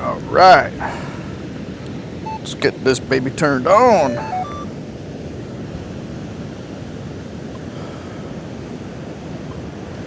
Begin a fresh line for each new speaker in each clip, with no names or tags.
All right. Let's get this baby turned on.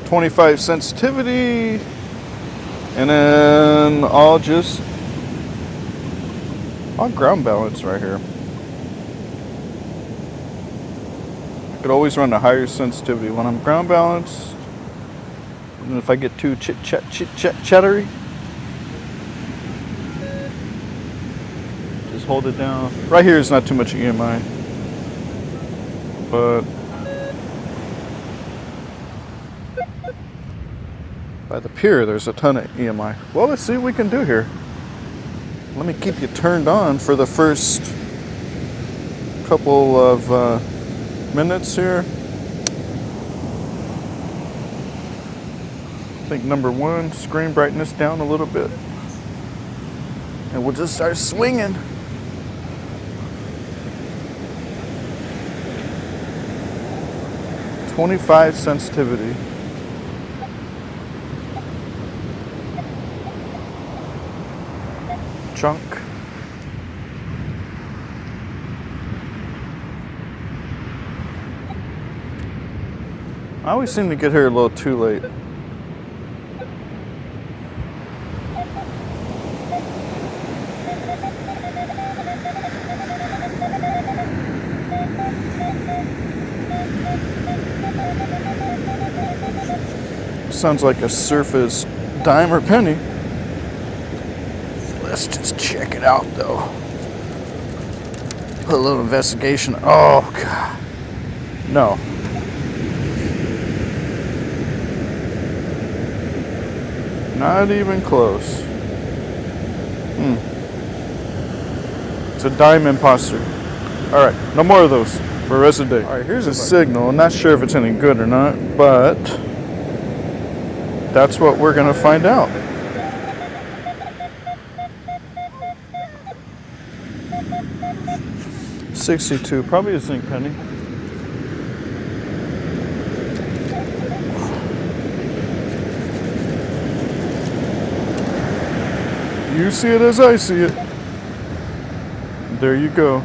.25 sensitivity, and then I'll ground balance right here. I could always run a higher sensitivity when I'm ground balanced, and if I get too chattery, just hold it down. Right here is not too much EMI, but by the pier, there's a ton of EMI. Well, let's see what we can do here. Let me keep you turned on for the first couple of minutes here. I think number one, screen brightness down a little bit. And we'll just start swinging. .25 sensitivity. Chunk. I always seem to get here a little too late. Sounds like a Surface dime or penny. Let's just check it out though. Put a little investigation. Oh God. No. Not even close. It's a dime imposter. Alright, no more of those for the rest of the day. Alright, here's a signal. I'm not sure if it's any good or not, but that's what we're gonna find out. .62, probably a zinc penny. You see it as I see it. There you go.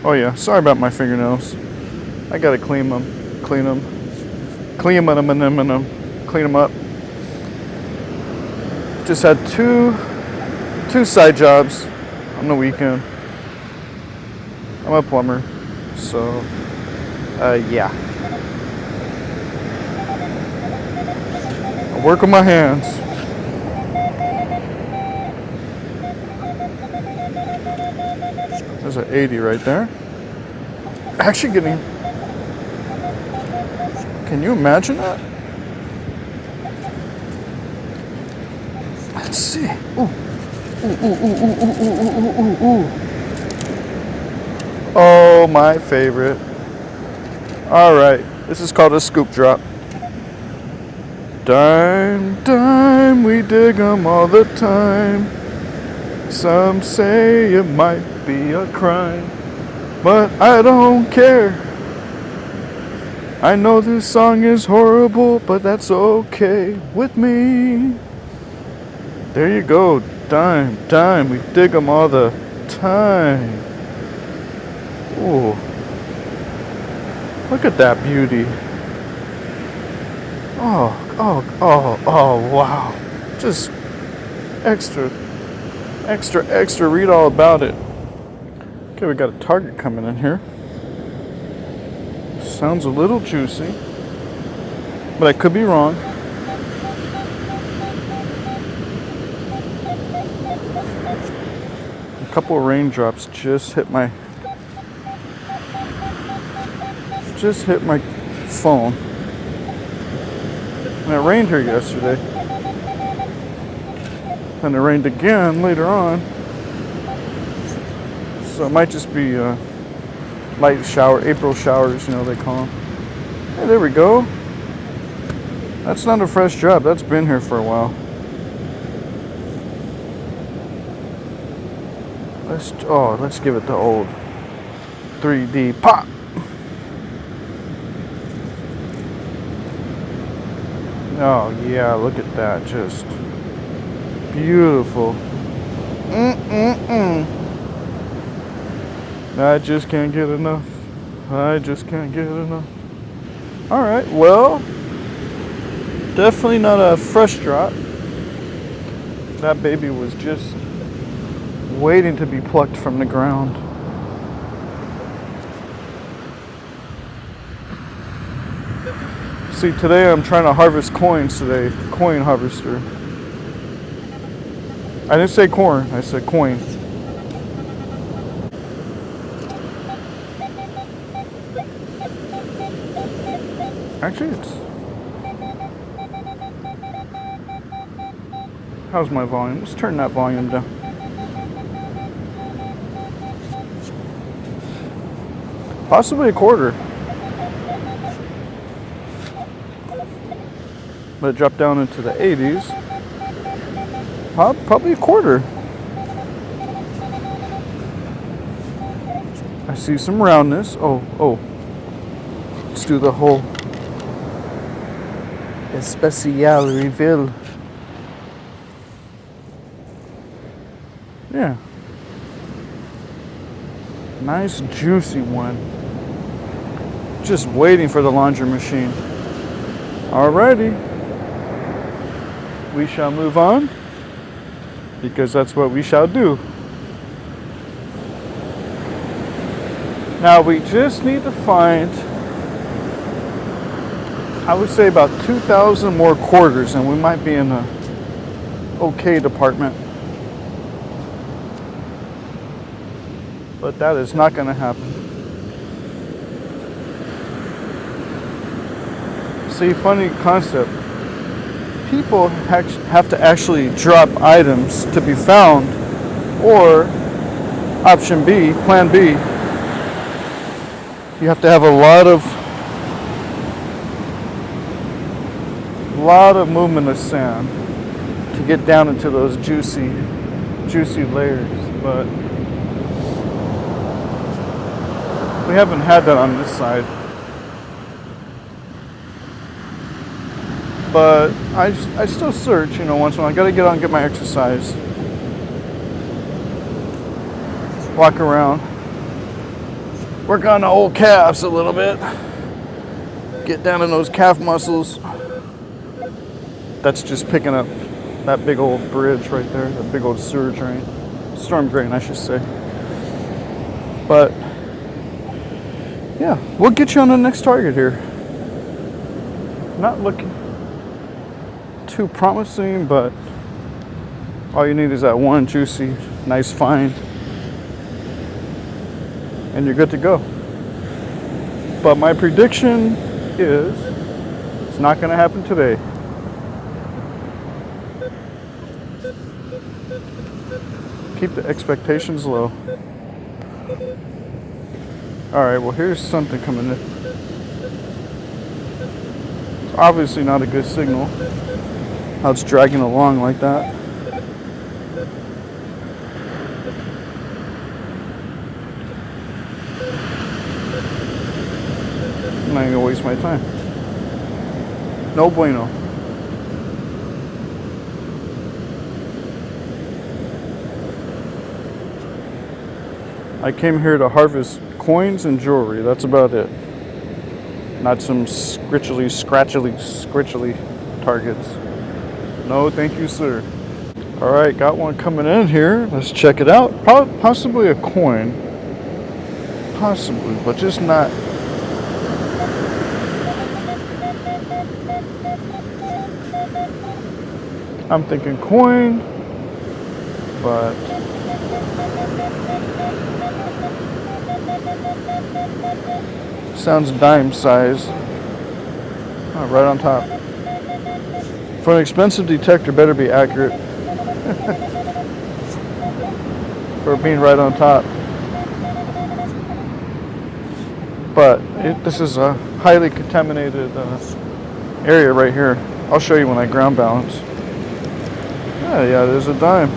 Oh yeah, sorry about my fingernails. I gotta clean them up. Just had two side jobs on the weekend. I'm a plumber, so yeah. I work with my hands. There's an 80 right there. Actually getting... Can you imagine that? Let's see. Ooh. Ooh. Oh, my favorite. All right. This is called a scoop drop. Dime, we dig 'em all the time. Some say it might be a crime, but I don't care. I know this song is horrible, but that's okay with me. There you go, dime, we dig 'em all the time. Ooh, look at that beauty. Oh, wow. Just extra, read all about it. Okay, we got a target coming in here. Sounds a little juicy, but I could be wrong. A couple of raindrops just hit my phone. And it rained here yesterday. And it rained again later on. So it might just be light shower, April showers, they call them. Hey, there we go. That's not a fresh job. That's been here for a while. Let's give it the old 3D pop. Oh yeah, look at that. Just Beautiful. I just can't get enough. I just can't get enough. Alright, well, definitely not a fresh drop. That baby was just waiting to be plucked from the ground. See, today I'm trying to harvest coins today. Coin harvester. I didn't say corn, I said coin. Actually, how's my volume? Let's turn that volume down. Possibly a quarter. But it dropped down into the 80s. Probably a quarter. I see some roundness. Oh. Let's do the whole especial reveal. Yeah. Nice juicy one. Just waiting for the laundry machine. Alrighty. We shall move on, because that's what we shall do. Now we just need to find, I would say, about 2,000 more quarters and we might be in a okay department. But that is not going to happen. See, funny concept. People have to actually drop items to be found, or option B, plan B, you have to have a lot of movement of sand to get down into those juicy layers. But we haven't had that on this side. But I still search, once in a while. I gotta get out and get my exercise. Walk around. Work on the old calves a little bit. Get down in those calf muscles. That's just picking up that big old bridge right there, that big old sewer drain. Storm drain, I should say. But, yeah, we'll get you on the next target here. Not looking too promising, but all you need is that one juicy, nice find, and you're good to go. But my prediction is it's not going to happen today. Keep the expectations low. Alright, well, here's something coming in. It's obviously not a good signal. How it's dragging along like that. I'm not even gonna waste my time. No bueno. I came here to harvest coins and jewelry. That's about it. Not some scritchily, scratchily targets. No, thank you, sir. All right, got one coming in here. Let's check it out. Possibly a coin. Possibly, but just not. I'm thinking coin, but sounds dime size. Oh, right on top. For an expensive detector, better be accurate. For being right on top. But this is a highly contaminated area right here. I'll show you when I ground balance. Yeah, there's a dime.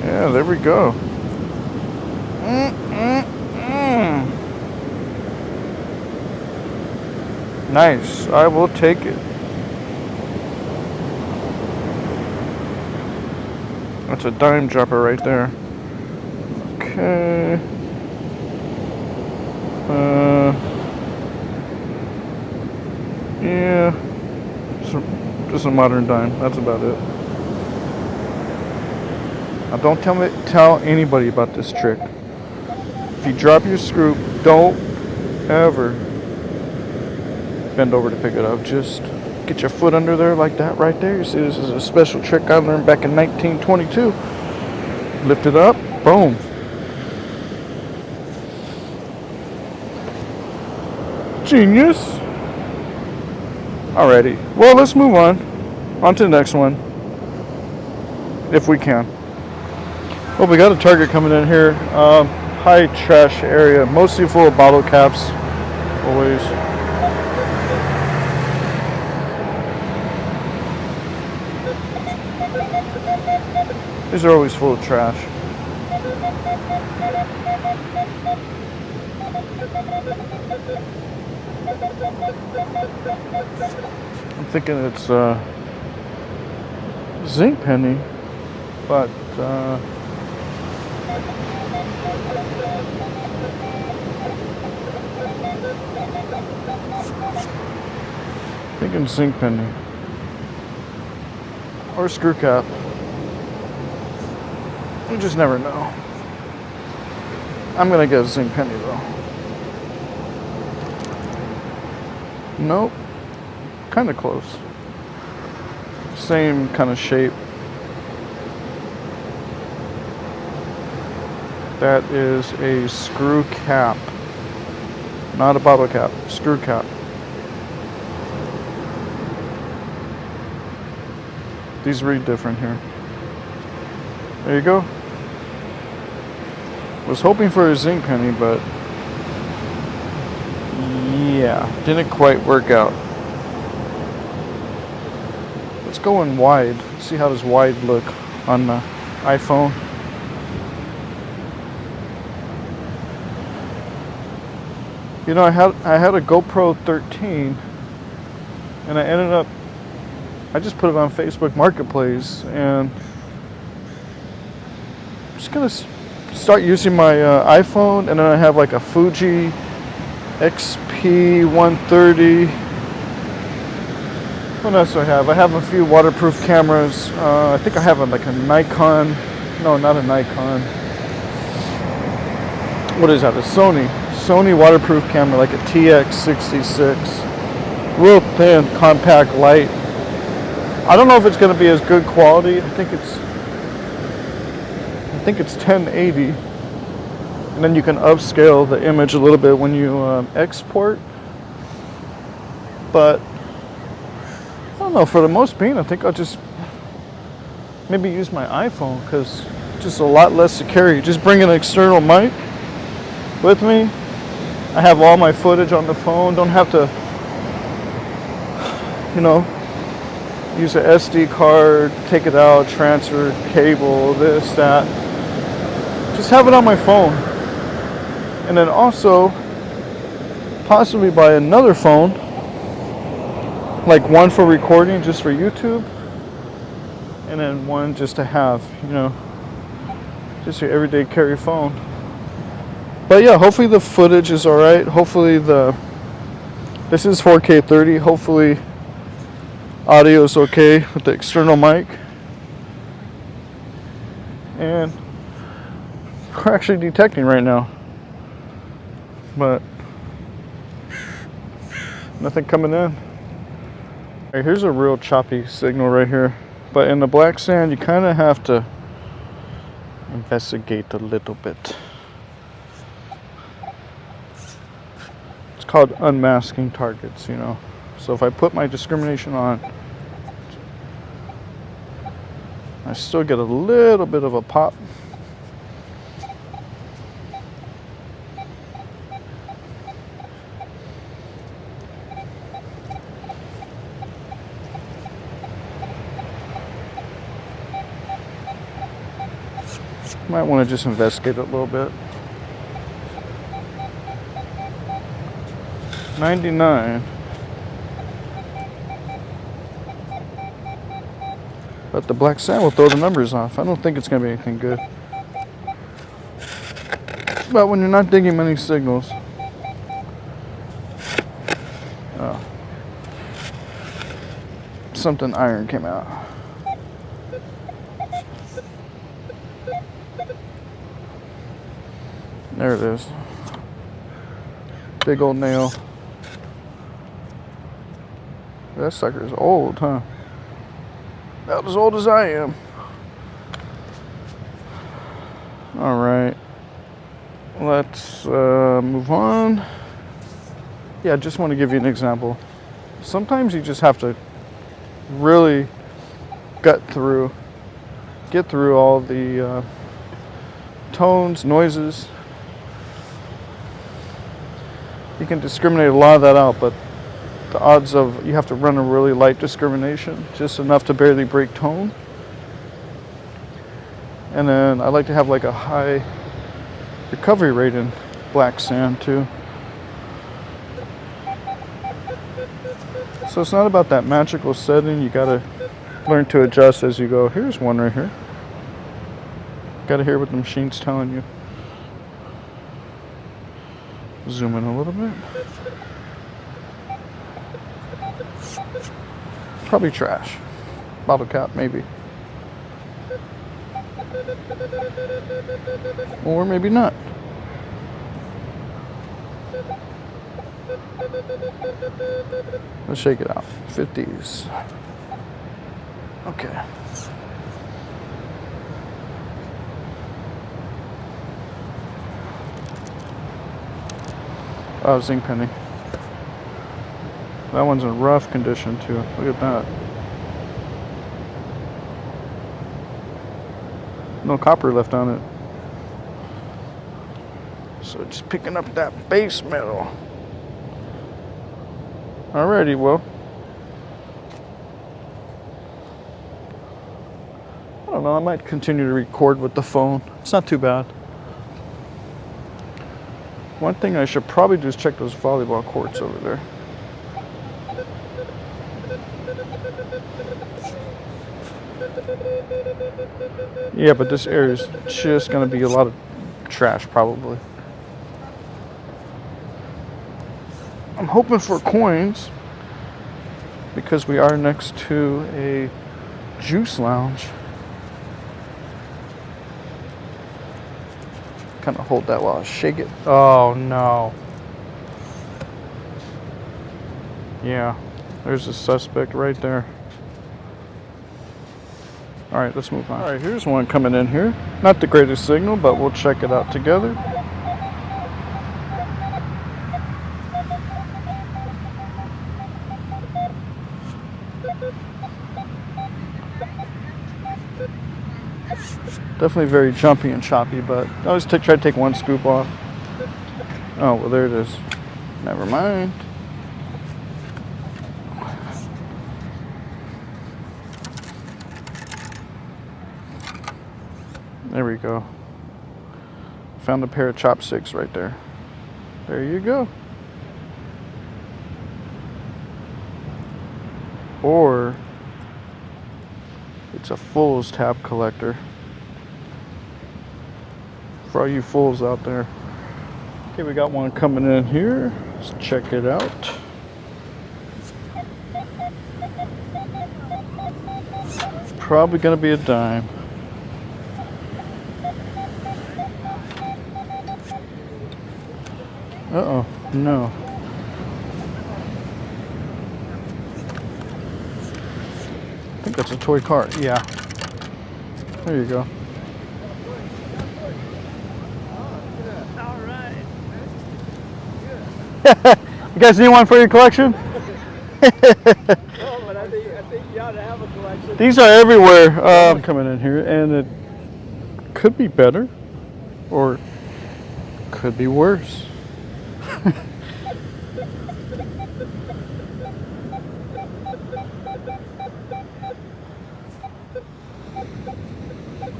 Yeah, there we go. Nice. I will take it. That's a dime dropper right there. Okay. Yeah. Just a modern dime. That's about it. Now don't tell anybody about this trick. If you drop your screw, don't ever bend over to pick it up. Just get your foot under there like that right there. You see, this is a special trick I learned back in 1922. Lift it up, boom. Genius. Alrighty. Well, let's move on. On to the next one. If we can. Well, we got a target coming in here. High trash area, mostly full of bottle caps. Always. These are always full of trash. I'm thinking it's zinc penny, but thinking zinc penny or screw cap. You just never know. I'm gonna get a zinc penny though. Nope. Kind of close. Same kind of shape. That is a screw cap. Not a bottle cap. Screw cap. These read different here. There you go. Was hoping for a zinc penny, but yeah, didn't quite work out. Let's go in wide. See how does wide look on the iPhone. You know, I had a GoPro 13, and I just put it on Facebook Marketplace, and I'm just gonna start using my iPhone, and then I have like a Fuji XP130. What else do I have? I have a few waterproof cameras. I think I have like a Nikon. No, not a Nikon. What is that? A Sony waterproof camera, like a TX66. Real thin, compact, light. I don't know if it's going to be as good quality. I think it's 1080, and then you can upscale the image a little bit when you export. But I don't know. For the most part, I think I'll just maybe use my iPhone because it's just a lot less to carry. Just bring an external mic with me. I have all my footage on the phone. Don't have to, use an SD card, take it out, transfer, cable, this, that. Just have it on my phone. And then also, possibly buy another phone, like one for recording, just for YouTube, and then one just to have, just your everyday carry phone. But yeah, hopefully the footage is alright. Hopefully this is 4K 30. Hopefully audio is okay with the external mic. And we're actually detecting right now. But nothing coming in. Alright, here's a real choppy signal right here. But in the black sand, you kind of have to investigate a little bit. It's called unmasking targets, So if I put my discrimination on, I still get a little bit of a pop. Might want to just investigate it a little bit. 99. But the black sand will throw the numbers off. I don't think it's going to be anything good. But when you're not digging many signals, something iron came out. There it is. Big old nail. That sucker is old, huh? About as old as I am. All right. Let's move on. Yeah, I just want to give you an example. Sometimes you just have to really get through all the tones, noises. You can discriminate a lot of that out, but the odds of, you have to run a really light discrimination, just enough to barely break tone. And then I like to have like a high recovery rate in black sand too. So it's not about that magical setting. You gotta learn to adjust as you go. Here's one right here. Gotta hear what the machine's telling you. Zoom in a little bit. Probably trash. Bottle cap, maybe. Or maybe not. Let's shake it out. 50s. Okay. Oh, zinc penny. That one's in rough condition too. Look at that. No copper left on it. So just picking up that base metal. Alrighty, well. I don't know, I might continue to record with the phone. It's not too bad. One thing I should probably do is check those volleyball courts over there. Yeah, but this area is just going to be a lot of trash probably. I'm hoping for coins because we are next to a juice lounge. Kind of hold that while I shake it. Oh no. Yeah, there's a suspect right there. All right, let's move on. All right, here's one coming in here. Not the greatest signal, but we'll check it out together. Definitely very jumpy and choppy, but I always try to take one scoop off. Oh, well, there it is. Never mind. There we go. Found a pair of chopsticks right there. There you go. Or it's a fool's tab collector. For all you fools out there. Okay, we got one coming in here. Let's check it out. Probably gonna be a dime. Uh-oh, no. I think that's a toy car. Yeah. There you go. You guys need one for your collection?
No, but I think you ought to have a collection.
These are everywhere coming in here, and it could be better or could be worse.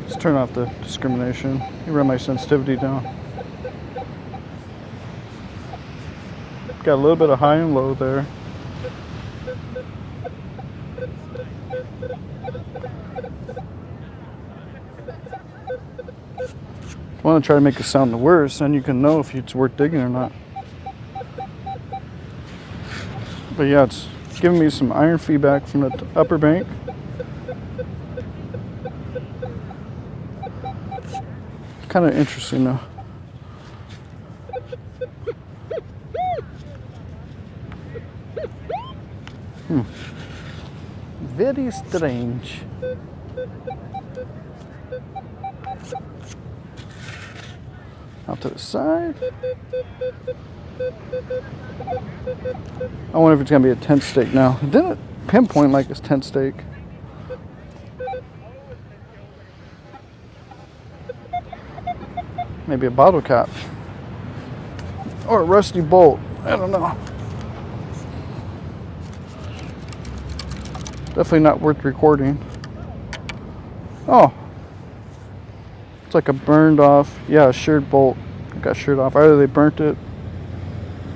Let's turn off the discrimination. You run my sensitivity down. Got a little bit of high and low there. I want to try to make it sound worse, then you can know if it's worth digging or not. But yeah, it's giving me some iron feedback from the upper bank. Kind of interesting though. Very strange. Out to the side. I wonder if it's gonna be a tent stake now. It didn't pinpoint like it's tent stake. Maybe a bottle cap. Or a rusty bolt. I don't know. Definitely not worth recording. Oh. It's like a burned off, yeah, a sheared bolt. It got sheared off. Either they burnt it,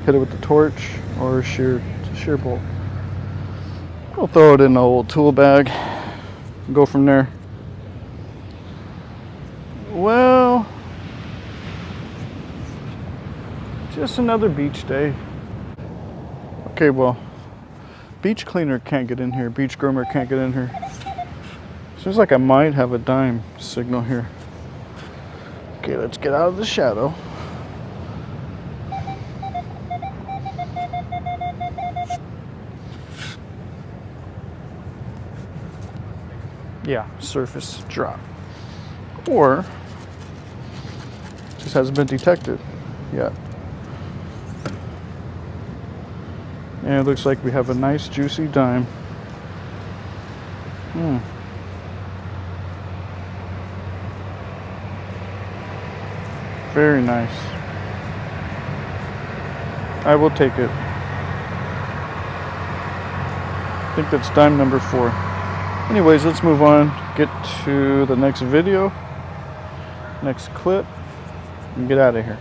hit it with the torch, or a shear bolt. We'll throw it in an old tool bag and go from there. Well, just another beach day. Okay, well, beach cleaner can't get in here. Beach groomer can't get in here. Seems like I might have a dime signal here. Okay, let's get out of the shadow. Yeah, surface drop. Or just hasn't been detected yet. And it looks like we have a nice juicy dime. Very nice. I will take it. I think that's dime number 4. Anyways, let's move on, get to the next video, next clip, and get out of here.